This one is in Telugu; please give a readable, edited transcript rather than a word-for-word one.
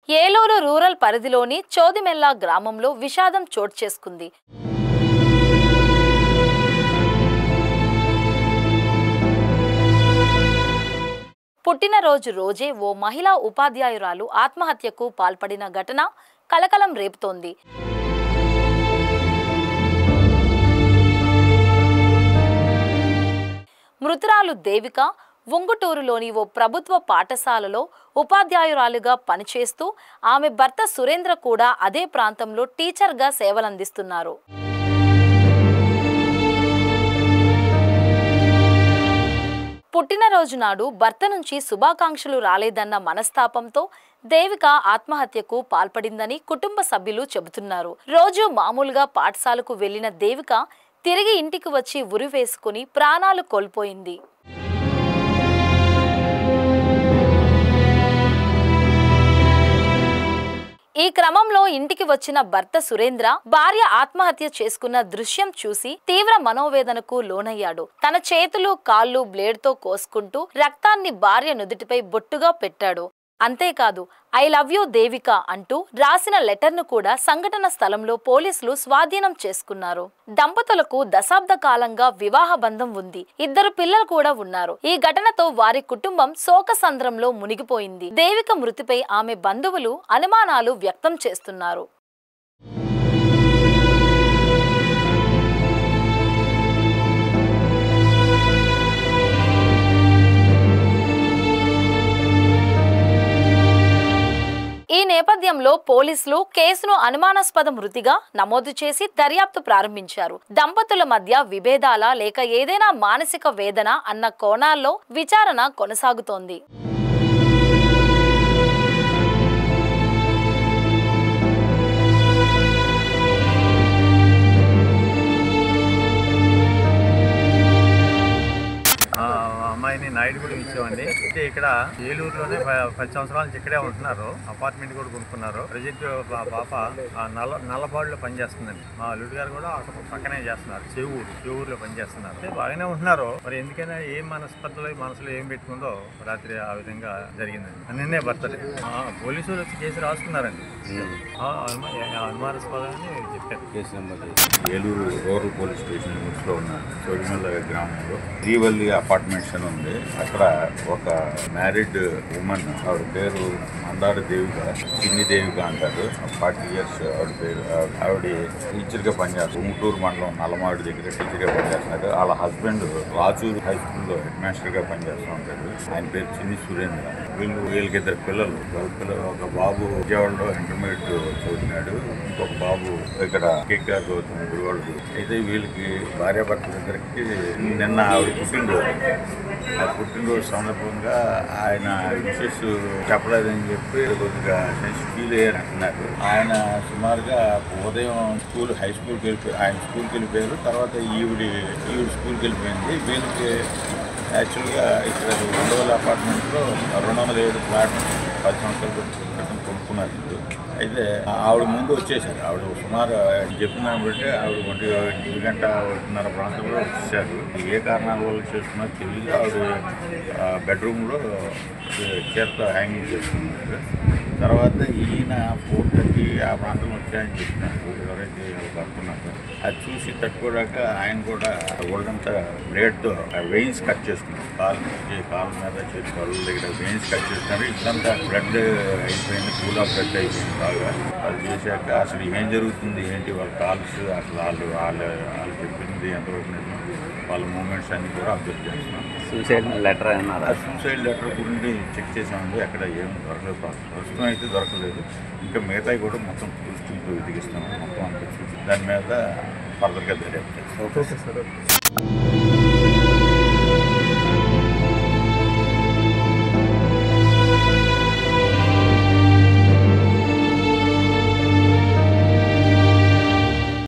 ఏలూరు రూరల్ పరిధిలోని చోదిమెల్ల గ్రామంలో విషాదం చోటు చేసుకుంది. పుట్టినరోజు రోజే ఓ మహిళా ఉపాధ్యాయురాలు ఆత్మహత్యకు పాల్పడిన ఘటన కలకలం రేపుతోంది. మృతురాలు దేవిక ఉంగుటూరులోని ఓ ప్రభుత్వ పాఠశాలలో ఉపాధ్యాయురాలుగా పనిచేస్తూ ఆమె భర్త సురేంద్ర కూడా అదే ప్రాంతంలో టీచర్గా సేవలందిస్తున్నారు. పుట్టినరోజు నాడు భర్త నుంచి శుభాకాంక్షలు రాలేదన్న మనస్తాపంతో దేవిక ఆత్మహత్యకు పాల్పడిందని కుటుంబ సభ్యులు చెబుతున్నారు. రోజు మామూలుగా పాఠశాలకు వెళ్లిన దేవిక తిరిగి ఇంటికి వచ్చి ఉరి వేసుకుని ప్రాణాలు కోల్పోయింది. ఈ క్రమంలో ఇంటికి వచ్చిన భర్త సురేంద్ర భార్య ఆత్మహత్య చేసుకున్న దృశ్యం చూసి తీవ్ర మనోవేదనకు లోనయ్యాడు. తన చేతులు కాళ్ళు బ్లేడ్తో కోసుకుంటూ రక్తాన్ని భార్య నుదుటిపై బొట్టుగా పెట్టాడు. అంతేకాదు ఐ లవ్ యూ దేవిక అంటూ రాసిన లెటర్ను కూడా సంఘటన స్థలంలో పోలీసులు స్వాధీనం చేసుకున్నారు. దంపతులకు దశాబ్ద కాలంగా వివాహ బంధం ఉంది. 2 పిల్లలు కూడా ఉన్నారు. ఈ ఘటనతో వారి కుటుంబం శోకసంద్రంలో మునిగిపోయింది. దేవిక మృతిపై ఆమె బంధువులు అనుమానాలు వ్యక్తం చేస్తున్నారు. ఈ నేపథ్యంలో పోలీసులు కేసును అనుమానాస్పద మృతిగా నమోదు చేసి దర్యాప్తు ప్రారంభించారు. దంపతుల మధ్య విభేదాలా లేక ఏదైనా మానసిక వేదన అన్న కోణాల్లో విచారణ కొనసాగుతోంది. అమ్మాయిని నాయుడుగూడ ఇచ్చామండి. అయితే ఇక్కడ ఏలూరులోనే 10 సంవత్సరాల నుంచి ఇక్కడే ఉంటున్నారు. అపార్ట్మెంట్ కూడా కొనుక్కున్నారు. ప్రజెంట్ పాప నల్లబాడులో పనిచేస్తుందండి. మా అల్లుడు గారు కూడా పక్కనే చేస్తున్నారు. చెవురులో పనిచేస్తున్నారు. అయితే బాగానే ఉంటున్నారు. మరి ఎందుకైనా ఏం మనసులో ఏం పెట్టుకుందో రాత్రి ఆ విధంగా జరిగిందండి. నిన్నే బర్త్డే. పోలీసులు వచ్చి కేసు రాసుకున్నారండి. అనుమానాస్పదాన్ని చెప్పారు. Case number Eluru rural police station లో ఉన్న చోడిమల్ల గ్రామంలో శ్రీవల్లి అపార్ట్మెంట్స్ అని ఉంది. అక్కడ ఒక మ్యారీడ్ ఉమెన్, ఆవిడ పేరు మందార దేవిక, చిన్ని దేవిక అంటారు. 40 years ఆవిడ పేరు. ఆవిడ టీచర్గా పనిచేస్తారు. ఉంగుటూరు మండలం నల్లమాడు దగ్గర టీచర్గా పనిచేస్తున్నారు. వాళ్ళ హస్బెండ్ రాచూరు హై స్కూల్లో హెడ్ మాస్టర్గా పనిచేస్తూ ఉంటారు. ఆయన పేరు చిన్ని సురేంద్ర. వీళ్ళకి 2 పిల్లలు. ఒక బాబు విజయవాడలో ఇంటర్మీడియట్ చదువుతున్నాడు. ఇంకొక బాబు ఇక్కడ కేకేఆర్ చదువుతున్నాడు గుడివాళ్ళు. అయితే వీళ్ళకి భార్యాభర్తలిద్దరికి నిన్న ఆవిడ పుట్టినరోజు. ఆ పుట్టినరోజు సందర్భంగా ఆయన విషెస్ చెప్పలేదని చెప్పి కొద్దిగా ఫీల్ అయ్యారు అంటున్నారు. ఆయన సుమారుగా ఉదయం హై స్కూల్కి వెళ్ళిపోయారు. ఆయన స్కూల్కి వెళ్ళిపోయారు. తర్వాత ఈవిడ స్కూల్కి వెళ్ళిపోయింది. వీళ్ళకి యాక్చువల్గా ఇక్కడ 200 అపార్ట్మెంట్లో 207 ఫ్లాట్ 10 సంవత్సరాల క్రితం కొనుక్కున్నారు. అయితే ఆవిడ ముందు వచ్చేసారు. ఆవిడ సుమారు చెప్పిన దాన్ని బట్టి ఆవిడ 1 గంట 1:30 ప్రాంతంలో వచ్చేసారు. ఏ కారణాల వల్ల చేస్తున్నారు తెలియదు. ఆవిడ బెడ్రూమ్లో చీరతో హ్యాంగింగ్ చేసుకున్నారు. తర్వాత ఈయన 4:30 ఆ ప్రాంతం వచ్చాయని చెప్పినారు. ఎవరైతే కడుతున్నారు అది చూసి తట్టుకోలేక ఆయన కూడా ఒళ్ళంతా బ్లేడ్తో వెయిన్స్ కట్ చేసుకున్నారు. కాలు మీద చేసి కళ్ళు దగ్గర వెయిన్స్ కట్ చేస్తున్నారు. ఇదంతా బ్లడ్ అయిపోయింది. పూల్ ఆఫ్ బ్లడ్ అయిపోయింది బాగా. అది చేశాక అసలు ఏం జరుగుతుంది ఏంటి వాళ్ళ కాల్స్ అసలు వాళ్ళు చెప్పింది ఎంతవరకు నిజం, వాళ్ళ మూమెంట్స్ అన్ని కూడా అబ్జర్వ్ చేస్తున్నాం. సూసైడ్ లెటర్ అన్నారు. సూసైడ్ లెటర్ గురించి చెక్ చేసామండి. అక్కడ ఏం దొరకలేదు. ప్రస్తుతం అయితే దొరకలేదు. ఇంకా మిగతాయి కూడా మొత్తం పూర్తితో వెతికిస్తాము. మొత్తం అంతా చూసి దాని మీద ఫర్దర్గా దర్యాప్తు చేస్తాం.